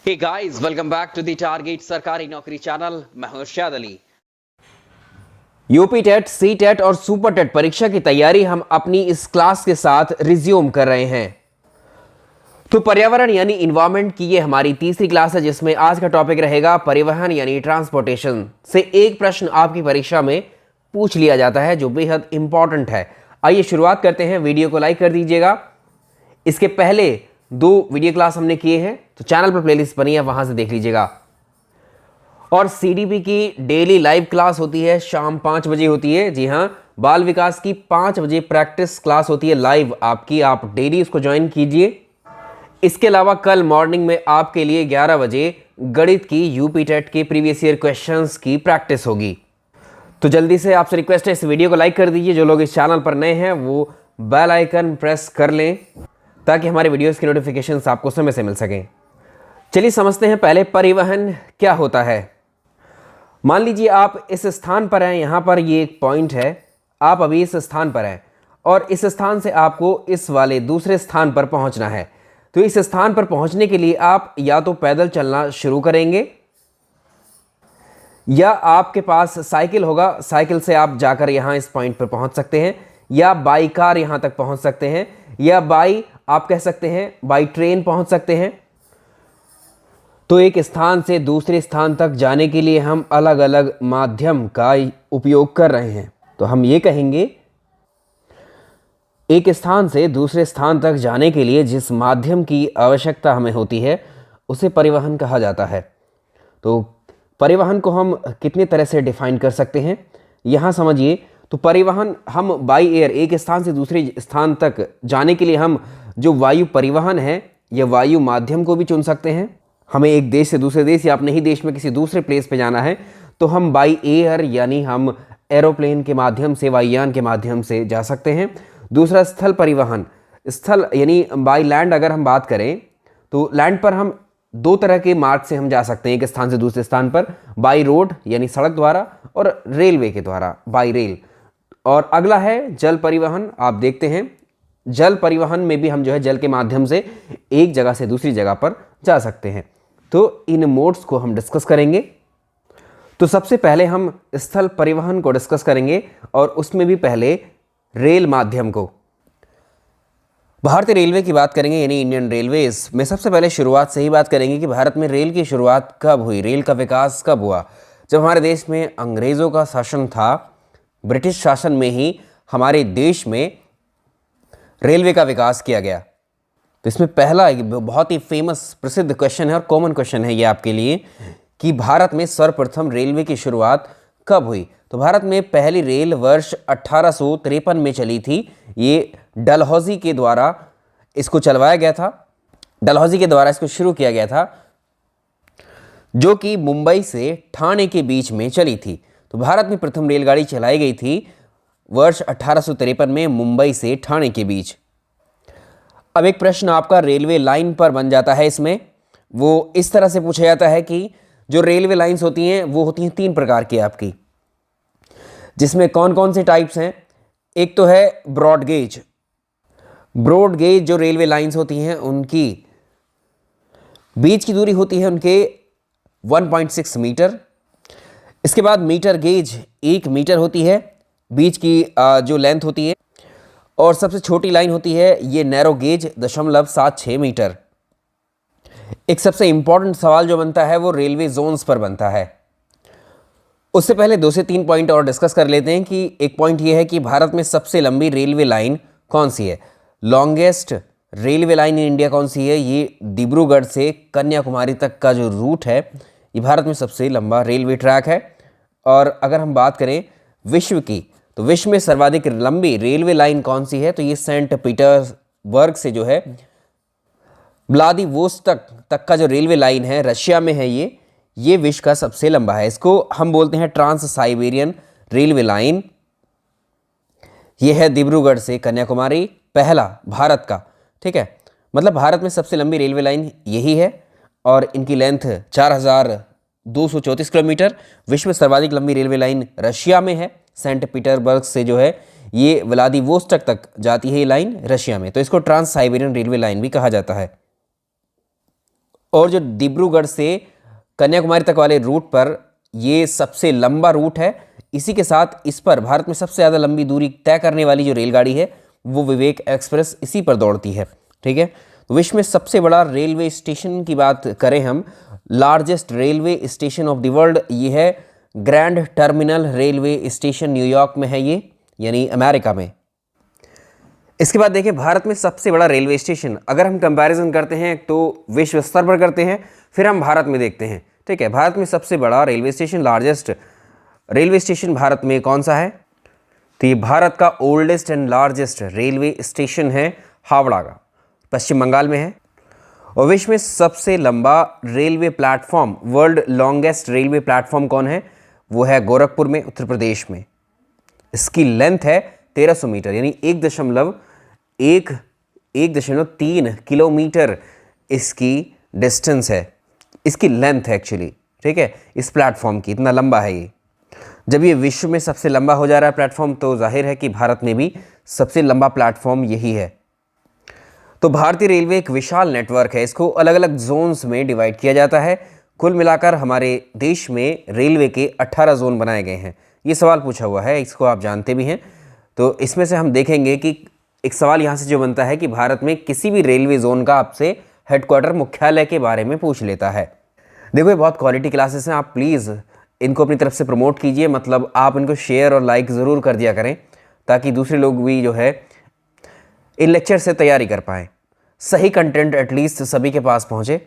Hey guys, welcome back to the target सरकारी नौकरी channel. मैं हूं Irshad Ali. UP TET, C TET और सुपर टेट परीक्षा की तैयारी हम अपनी इस क्लास के साथ रिज्यूम कर रहे हैं। तो पर्यावरण यानी इन्वायरमेंट की ये हमारी तीसरी क्लास है, जिसमें आज का टॉपिक रहेगा परिवहन यानी ट्रांसपोर्टेशन से एक प्रश्न आपकी परीक्षा में पूछ लिया जाता है जो बेहद इंपॉर्टेंट है। आइए शुरुआत करते हैं। वीडियो को लाइक कर दीजिएगा। इसके पहले 2 वीडियो क्लास हमने किए हैं, तो चैनल पर प्लेलिस्ट बनी है, वहां से देख लीजिएगा। और सीडीपी की डेली लाइव क्लास होती है, शाम 5 बजे होती है। जी हां, बाल विकास की 5 बजे प्रैक्टिस क्लास होती है लाइव आपकी, आप डेली उसको ज्वाइन कीजिए। इसके अलावा कल मॉर्निंग में आपके लिए 11 बजे गणित की यूपी टेट के प्रीवियस ईयर क्वेश्चंस की प्रैक्टिस होगी। तो जल्दी से आपसे रिक्वेस्ट है, इस वीडियो को लाइक कर दीजिए। जो लोग इस चैनल पर नए हैं वो बेल आइकन प्रेस कर लें ताकि हमारे वीडियोस की नोटिफिकेशंस आपको समय से मिल सकें। चलिए समझते हैं पहले परिवहन क्या होता है। मान लीजिए आप इस स्थान पर हैं, यहाँ पर ये एक पॉइंट है, आप अभी इस स्थान पर हैं और इस स्थान से आपको इस वाले दूसरे स्थान पर पहुंचना है। तो इस स्थान पर पहुंचने के लिए आप या तो पैदल चलना शुरू करेंगे या आपके पास साइकिल होगा, साइकिल से आप जाकर यहाँ इस पॉइंट पर पहुंच सकते हैं, या बाई कार यहाँ तक पहुंच सकते हैं, या बाई आप कह सकते हैं बाई ट्रेन पहुंच सकते हैं। तो एक स्थान से दूसरे स्थान तक जाने के लिए हम अलग अलग माध्यम का उपयोग कर रहे हैं। तो हम ये कहेंगे एक स्थान से दूसरे स्थान तक जाने के लिए जिस माध्यम की आवश्यकता हमें होती है उसे परिवहन कहा जाता है। तो परिवहन को हम कितने तरह से डिफाइन कर सकते हैं, यहाँ समझिए। तो परिवहन हम बाई एयर, एक स्थान से दूसरे स्थान तक जाने के लिए हम जो वायु परिवहन है या वायु माध्यम को भी चुन सकते हैं। हमें एक देश से दूसरे देश या अपने ही देश में किसी दूसरे प्लेस पे जाना है तो हम बाई एयर यानी हम एरोप्लेन के माध्यम से, वायुयान के माध्यम से जा सकते हैं। दूसरा स्थल परिवहन, स्थल यानी बाई लैंड अगर हम बात करें तो लैंड पर हम 2 तरह के मार्ग से हम जा सकते हैं एक स्थान से दूसरे स्थान पर, बाई रोड यानी सड़क द्वारा और रेलवे के द्वारा बाई रेल। और अगला है जल परिवहन। आप देखते हैं जल परिवहन में भी हम जो है जल के माध्यम से एक जगह से दूसरी जगह पर जा सकते हैं। तो इन मोड्स को हम डिस्कस करेंगे। तो सबसे पहले हम स्थल परिवहन को डिस्कस करेंगे और उसमें भी पहले रेल माध्यम को। भारतीय रेलवे की बात करेंगे यानी इंडियन रेलवेज में। सबसे पहले शुरुआत से ही बात करेंगे कि भारत में रेल की शुरुआत कब हुई, रेल का विकास कब हुआ। जब हमारे देश में अंग्रेज़ों का शासन था, ब्रिटिश शासन में ही हमारे देश में रेलवे का विकास किया गया। तो इसमें पहला बहुत ही फेमस प्रसिद्ध क्वेश्चन है और कॉमन क्वेश्चन है ये आपके लिए कि भारत में सर्वप्रथम रेलवे की शुरुआत कब हुई। तो भारत में पहली रेल वर्ष 1853 में चली थी। ये डलहौजी के द्वारा इसको चलवाया गया था, डलहौजी के द्वारा इसको शुरू किया गया था, जो कि मुंबई से ठाणे के बीच में चली थी। तो भारत में प्रथम रेलगाड़ी चलाई गई थी वर्ष 1853 में मुंबई से ठाणे के बीच। अब एक प्रश्न आपका रेलवे लाइन पर बन जाता है। इसमें वो इस तरह से पूछा जाता है कि जो रेलवे लाइंस होती हैं वो होती हैं 3 प्रकार की आपकी, जिसमें कौन कौन से टाइप्स हैं। एक तो है ब्रॉड गेज। ब्रॉड गेज जो रेलवे लाइंस होती हैं उनकी बीच की दूरी होती है उनके 1.6 मीटर। इसके बाद मीटर गेज 1 मीटर होती है, बीच की जो लेंथ होती है। और सबसे छोटी लाइन होती है ये नैरो गेज 0.76 मीटर। एक सबसे इंपॉर्टेंट सवाल जो बनता है वो रेलवे जोन्स पर बनता है। उससे पहले 2 से 3 पॉइंट और डिस्कस कर लेते हैं कि एक पॉइंट ये है कि भारत में सबसे लंबी रेलवे लाइन कौन सी है। Longest railway line in India कौन सी है, ये डिब्रूगढ़ से कन्याकुमारी तक का जो रूट है ये भारत में सबसे लंबा रेलवे ट्रैक है। और अगर हम बात करें विश्व की, तो विश्व में सर्वाधिक लंबी रेलवे लाइन कौन सी है, तो ये सेंट पीटर्सबर्ग से जो है व्लादिवोस्तोक तक का जो रेलवे लाइन है रशिया में है, ये विश्व का सबसे लंबा है। इसको हम बोलते हैं ट्रांस साइबेरियन रेलवे लाइन। ये है डिब्रूगढ़ से कन्याकुमारी, पहला भारत का, ठीक है। मतलब भारत में सबसे लंबी रेलवे लाइन यही है और इनकी लेंथ 4234 किलोमीटर। विश्व में सर्वाधिक लंबी रेलवे लाइन रशिया में है, सेंट पीटर्सबर्ग से जो है ये व्लादिवोस्तोक तक जाती है ये लाइन रशिया में। तो इसको ट्रांस साइबेरियन रेलवे लाइन भी कहा जाता है। और जो डिब्रूगढ़ से कन्याकुमारी तक वाले रूट पर ये सबसे लंबा रूट है। इसी के साथ इस पर भारत में सबसे ज़्यादा लंबी दूरी तय करने वाली जो रेलगाड़ी है वो विवेक एक्सप्रेस इसी पर दौड़ती है। ठीक है, तो विश्व में सबसे बड़ा रेलवे स्टेशन की बात करें हम, largest railway station of the world, ये है grand terminal railway station, New York में है ये, यानी अमेरिका में। इसके बाद देखिए भारत में सबसे बड़ा रेलवे स्टेशन, अगर हम कंपैरिजन करते हैं तो विश्व स्तर पर करते हैं, फिर हम भारत में देखते हैं। ठीक है, भारत में सबसे बड़ा railway station, largest railway station Bharat में कौन सा है? तो ये भारत का oldest and largest railway station है हावड़ा का, पश्चिम बंगाल में है। और विश्व में सबसे लंबा railway platform, world longest railway platform कौन है? वो है गोरखपुर में, उत्तर प्रदेश में। इसकी लेंथ है 1300 मीटर, यानी 1.3 किलोमीटर इसकी डिस्टेंस है, इसकी लेंथ है एक्चुअली। ठीक है, इस प्लेटफॉर्म की, इतना लंबा है ये। जब ये विश्व में सबसे लंबा हो जा रहा है प्लेटफॉर्म, तो जाहिर है कि भारत में भी सबसे लंबा प्लेटफॉर्म यही है। तो भारतीय रेलवे एक विशाल नेटवर्क है, इसको अलग अलग जोन्स में डिवाइड किया जाता है। कुल मिलाकर हमारे देश में रेलवे के 18 जोन बनाए गए हैं। ये सवाल पूछा हुआ है, इसको आप जानते भी हैं। तो इसमें से हम देखेंगे कि एक सवाल यहाँ से जो बनता है कि भारत में किसी भी रेलवे जोन का आपसे हेडक्वार्टर, मुख्यालय के बारे में पूछ लेता है। देखो ये बहुत क्वालिटी क्लासेस हैं, आप प्लीज़ इनको अपनी तरफ से प्रमोट कीजिए, मतलब आप इनको शेयर और लाइक ज़रूर कर दिया करें, ताकि दूसरे लोग भी जो है इन लेक्चर से तैयारी कर पाएँ, सही कंटेंट एटलीस्ट सभी के पास पहुँचे।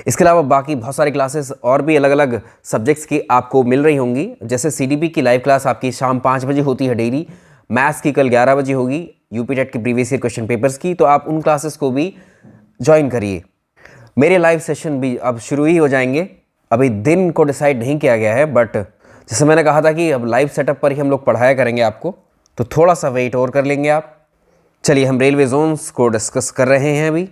इसके अलावा बाकी बहुत सारी क्लासेस और भी अलग अलग सब्जेक्ट्स की आपको मिल रही होंगी, जैसे CDP की लाइव क्लास आपकी शाम 5 बजे होती है डेली, मैथ्स की कल 11 बजे होगी, यूपी टेट के प्रीवियस ईयर क्वेश्चन पेपर्स की, तो आप उन क्लासेस को भी ज्वाइन करिए। मेरे लाइव सेशन भी अब शुरू ही हो जाएंगे, अभी दिन को डिसाइड नहीं किया गया है, बट जैसे मैंने कहा था कि अब लाइव सेटअप पर ही हम लोग पढ़ाया करेंगे आपको, तो थोड़ा सा वेट और कर लेंगे आप। चलिए हम रेलवे जोन्स को डिस्कस कर रहे हैं अभी।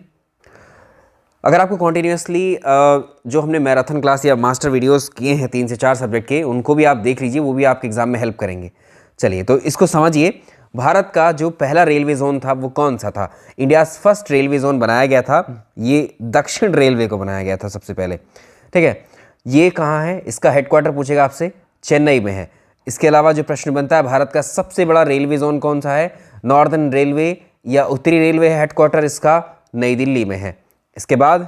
अगर आपको कॉन्टीन्यूसली जो हमने मैराथन क्लास या मास्टर वीडियोस किए हैं 3 से 4 सब्जेक्ट के, उनको भी आप देख लीजिए, वो भी आपके एग्जाम में हेल्प करेंगे। चलिए तो इसको समझिए, भारत का जो पहला रेलवे जोन था वो कौन सा था? इंडियाज़ फर्स्ट रेलवे जोन बनाया गया था, ये दक्षिण रेलवे को बनाया गया था सबसे पहले। ठीक है, ये कहाँ है? इसका हेडक्वार्टर पूछेगा आपसे, चेन्नई में है। इसके अलावा जो प्रश्न बनता है, भारत का सबसे बड़ा रेलवे जोन कौन सा है? नॉर्दर्न रेलवे या उत्तरी रेलवे है, हेडक्वार्टर इसका नई दिल्ली में है। इसके बाद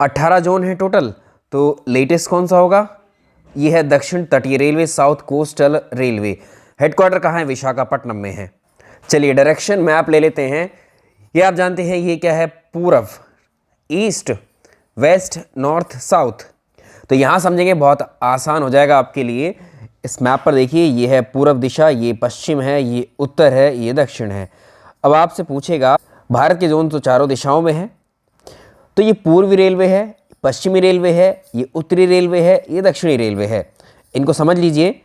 18 जोन है टोटल, तो लेटेस्ट कौन सा होगा? ये है दक्षिण तटीय railway, south coastal railway. Headquarter कहाँ है? विशाखापट्टनम में है। चलिए डायरेक्शन मैप ले लेते हैं। ये आप जानते हैं ये क्या है? पूर्व, ईस्ट, वेस्ट, नॉर्थ, साउथ। तो यहाँ समझेंगे बहुत आसान हो जाएगा आपके लिए। इस मैप पर देखिए, ये है पूर्व दिशा, ये पश्चिम है, ये उत्तर है, ये दक्षिण है। अब आपसे पूछेगा भारत के जोन तो चारों दिशाओं में है, तो ये पूर्वी रेलवे है, पश्चिमी रेलवे है, ये उत्तरी रेलवे है, ये दक्षिणी रेलवे है। इनको समझ लीजिए,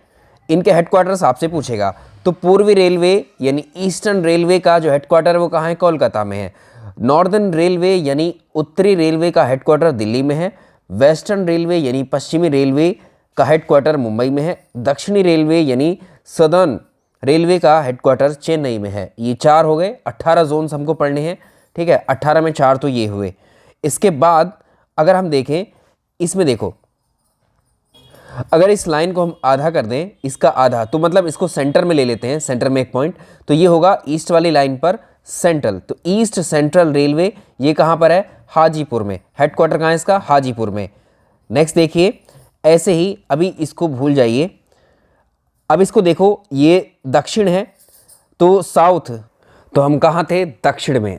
इनके हेडक्वार्टर्स आपसे पूछेगा। तो पूर्वी रेलवे यानी ईस्टर्न रेलवे का जो हेडक्वार्टर है वो कहाँ है? कोलकाता में है। नॉर्दर्न रेलवे यानी उत्तरी रेलवे का हेडक्वार्टर दिल्ली में है। वेस्टर्न रेलवे यानी पश्चिमी रेलवे का हेडक्वार्टर मुंबई में है। दक्षिणी रेलवे यानी सदर्न रेलवे का हेडक्वार्टर चेन्नई में है। ये 4 हो गए, 18 जोन्स हमको पढ़ने हैं। ठीक है, 18 में 4 तो ये हुए। इसके बाद अगर हम देखें, इसमें देखो, अगर इस लाइन को हम आधा कर दें, इसका आधा, तो मतलब इसको सेंटर में ले लेते हैं, सेंटर में एक पॉइंट, तो ये होगा ईस्ट वाली लाइन पर सेंट्रल। तो ईस्ट सेंट्रल रेलवे ये कहाँ पर है? हाजीपुर में। हेडक्वार्टर कहाँ है इसका? हाजीपुर में। नेक्स्ट देखिए, ऐसे ही अभी इसको भूल जाइए, अब इसको देखो, ये दक्षिण है, तो साउथ, तो हम कहाँ थे? दक्षिण में।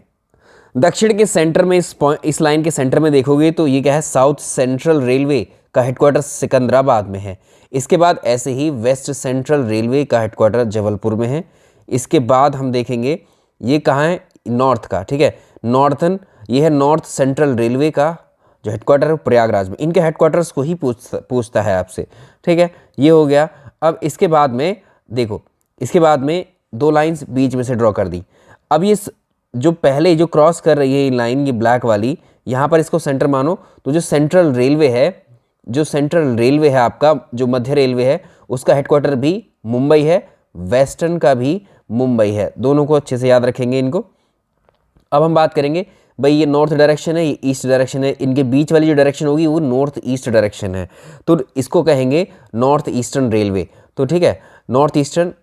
दक्षिण के सेंटर में, इस लाइन के सेंटर में देखोगे तो ये क्या है? साउथ सेंट्रल रेलवे का हेडक्वार्टर सिकंदराबाद में है। इसके बाद ऐसे ही वेस्ट सेंट्रल रेलवे का हेडक्वार्टर जबलपुर में है। इसके बाद हम देखेंगे ये कहाँ है? नॉर्थ का। ठीक है, नॉर्थन, ये है नॉर्थ सेंट्रल रेलवे का जो हेडक्वार्टर है प्रयागराज में। इनके हेडक्वार्टर्स को ही पूछता है आपसे। ठीक है, ये हो गया। अब इसके बाद में देखो, इसके बाद में 2 लाइन्स बीच में से ड्रॉ कर दी। अब ये जो पहले जो क्रॉस कर रही है ये लाइन, ये ब्लैक वाली, यहाँ पर इसको सेंटर मानो, तो जो सेंट्रल रेलवे है, जो सेंट्रल रेलवे है आपका, जो मध्य रेलवे है, उसका हेडक्वार्टर भी मुंबई है, वेस्टर्न का भी मुंबई है। दोनों को अच्छे से याद रखेंगे इनको। अब हम बात करेंगे भाई ये नॉर्थ डायरेक्शन है, ये ईस्ट डायरेक्शन है, इनके बीच वाली जो डायरेक्शन होगी वो नॉर्थ ईस्ट डायरेक्शन है, तो इसको कहेंगे नॉर्थ ईस्टर्न रेलवे। तो ठीक है, नॉर्थ ईस्टर्न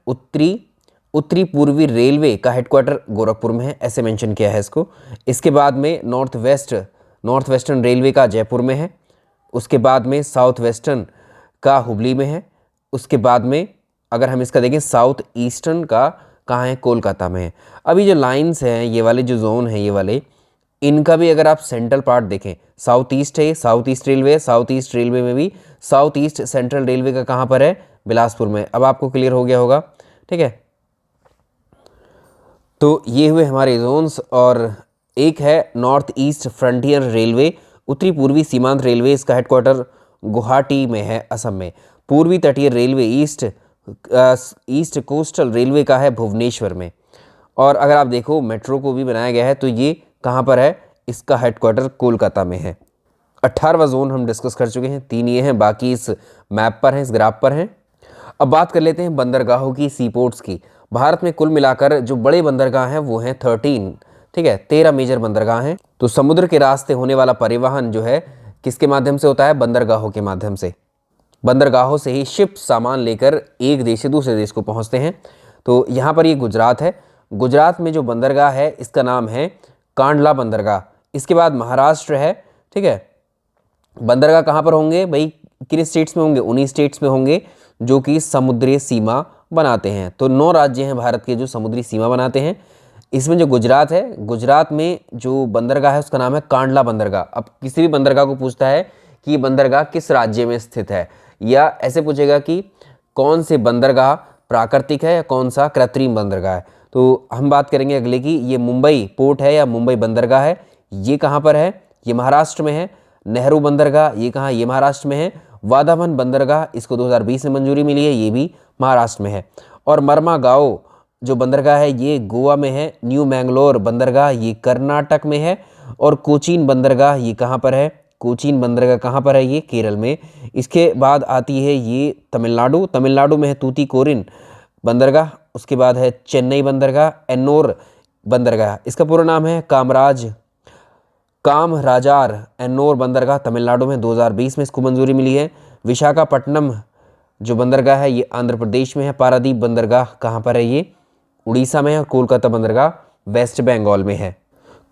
उत्तरी पूर्वी रेलवे का हेडक्वार्टर गोरखपुर में है, ऐसे मेंशन किया है इसको। इसके बाद में नॉर्थ वेस्टर्न रेलवे का जयपुर में है। उसके बाद में साउथ वेस्टर्न का हुबली में है। उसके बाद में अगर हम इसका देखें साउथ ईस्टर्न का कहाँ है, कोलकाता में है। अभी जो लाइंस हैं, ये वाले जो जोन हैं, ये वाले, इनका भी अगर आप सेंट्रल पार्ट देखें, साउथ ईस्ट है, साउथ ईस्ट रेलवे है। साउथ ईस्ट रेलवे में भी साउथ ईस्ट सेंट्रल रेलवे का कहाँ पर है, बिलासपुर में। अब आपको क्लियर हो गया होगा, ठीक है। तो ये हुए हमारे जोन्स, और एक है नॉर्थ ईस्ट फ्रंटियर रेलवे, उत्तरी पूर्वी सीमांत रेलवे, इसका हेडक्वार्टर गुवाहाटी में है, असम में। पूर्वी तटीय रेलवे ईस्ट कोस्टल रेलवे का है भुवनेश्वर में। और अगर आप देखो मेट्रो को भी बनाया गया है, तो ये कहाँ पर है, इसका हेडक्वार्टर कोलकाता में है। 18वां जोन हम डिस्कस कर चुके हैं, 3 ये हैं, बाकी इस मैप पर हैं, इस ग्राफ पर हैं। अब बात कर लेते हैं बंदरगाहों की, सीपोर्ट्स की। भारत में कुल मिलाकर जो बड़े बंदरगाह हैं वो हैं 13, ठीक है, 13 मेजर बंदरगाह हैं। तो समुद्र के रास्ते होने वाला परिवहन जो है किसके माध्यम से होता है, बंदरगाहों के माध्यम से। बंदरगाहों से ही शिप सामान लेकर एक देश से दूसरे देश को पहुंचते हैं। तो यहाँ पर ये गुजरात है। गुजरात में जो बंदरगाह है इसका नाम है कांडला बंदरगाह। इसके बाद महाराष्ट्र है, ठीक है। बंदरगाह कहाँ पर होंगे भाई, किन स्टेट्स में होंगे, उन्हीं स्टेट्स में होंगे जो कि समुद्री सीमा बनाते हैं। तो 9 राज्य हैं भारत के जो समुद्री सीमा बनाते हैं। इसमें जो गुजरात है, गुजरात में जो बंदरगाह है उसका नाम है कांडला बंदरगाह। अब किसी भी बंदरगाह को पूछता है कि ये बंदरगाह किस राज्य में स्थित है, या ऐसे पूछेगा कि कौन से बंदरगाह प्राकृतिक है या कौन सा कृत्रिम बंदरगाह है। तो हम बात करेंगे अगले की, ये मुंबई पोर्ट है या मुंबई बंदरगाह है, ये कहाँ पर है, ये महाराष्ट्र में है। नेहरू बंदरगाह ये कहाँ, ये महाराष्ट्र में है। वाधावन बंदरगाह इसको 2020 में मंजूरी मिली है, ये भी महाराष्ट्र में है। और मर्मागांव जो बंदरगाह है ये गोवा में है। न्यू मैंगलोर बंदरगाह ये कर्नाटक में है। और कोचीन बंदरगाह ये कहाँ पर है, कोचीन बंदरगाह कहाँ पर है, ये केरल में। इसके बाद आती है ये तमिलनाडु में है तूतीकोरिन बंदरगाह। उसके बाद है चेन्नई बंदरगाह, एन्नोर बंदरगाह, इसका पूरा नाम है कामराजार एन्नोर बंदरगाह, तमिलनाडु में 2020 में इसको मंजूरी मिली है। विशाखापट्टनम जो बंदरगाह है ये आंध्र प्रदेश में है। पारादीप बंदरगाह कहाँ पर है, ये उड़ीसा में है। और कोलकाता बंदरगाह वेस्ट बंगाल में है।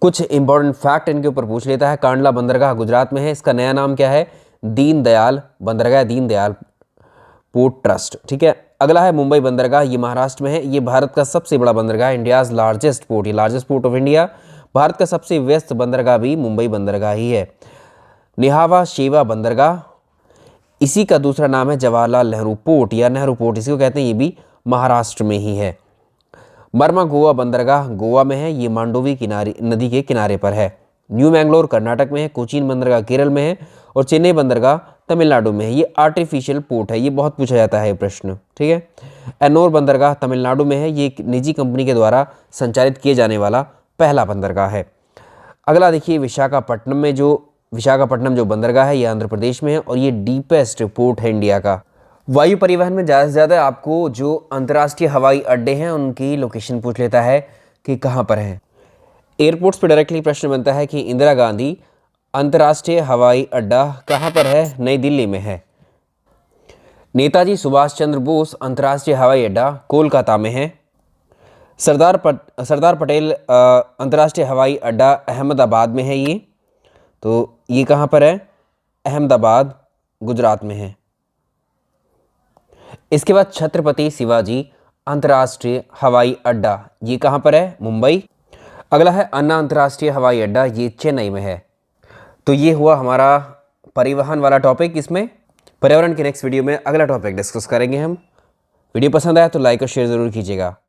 कुछ इंपॉर्टेंट फैक्ट इनके ऊपर पूछ लेता है। कांडला बंदरगाह गुजरात में है, इसका नया नाम क्या है, दीनदयाल बंदरगाह, दीनदयाल पोर्ट ट्रस्ट, ठीक है। अगला है मुंबई बंदरगाह, ये महाराष्ट्र में है। ये भारत का सबसे बड़ा बंदरगाह, इंडियाज लार्जेस्ट पोर्ट, ये largest port of India. Bharat का सबसे व्यस्त बंदरगाह भी मुंबई बंदरगाह ही है। निहावा शेवा बंदरगाह, इसी का दूसरा नाम है जवाहरलाल नेहरू पोर्ट या नेहरू पोर्ट, इसी को कहते हैं, ये भी महाराष्ट्र में ही है। मर्मागोवा बंदरगाह गोवा में है, ये मांडोवी नदी के किनारे पर है। न्यू मैंगलोर कर्नाटक में है। कोचीन बंदरगाह केरल में है। और चेन्नई बंदरगाह तमिलनाडु में है। ये आर्टिफिशियल पोर्ट है, ये बहुत पूछा जाता है ये प्रश्न, ठीक है। एन्नोर बंदरगाह तमिलनाडु में है। ये एक निजी कंपनी के द्वारा संचालित किए जाने वाला पहला बंदरगाह है। अगला देखिए विशाखापट्टनम जो बंदरगाह है ये आंध्र प्रदेश में है। और ये डीपेस्ट पोर्ट है इंडिया का। वायु परिवहन में ज़्यादा से ज़्यादा आपको जो अंतर्राष्ट्रीय हवाई अड्डे हैं उनकी लोकेशन पूछ लेता है कि कहाँ पर हैं। एयरपोर्ट्स पर डायरेक्टली प्रश्न बनता है कि इंदिरा गांधी अंतर्राष्ट्रीय हवाई अड्डा कहाँ पर है, नई दिल्ली में है। नेताजी सुभाष चंद्र बोस अंतर्राष्ट्रीय हवाई अड्डा कोलकाता में है। सरदार पटेल अंतर्राष्ट्रीय हवाई अड्डा अहमदाबाद में है। ये कहाँ पर है, अहमदाबाद गुजरात में है। इसके बाद छत्रपति शिवाजी अंतर्राष्ट्रीय हवाई अड्डा, ये कहाँ पर है, मुंबई। अगला है अन्ना अंतर्राष्ट्रीय हवाई अड्डा, ये चेन्नई में है। तो ये हुआ हमारा परिवहन वाला टॉपिक। इसमें पर्यावरण के नेक्स्ट वीडियो में अगला टॉपिक डिस्कस करेंगे हम। वीडियो पसंद आया तो लाइक और शेयर ज़रूर कीजिएगा।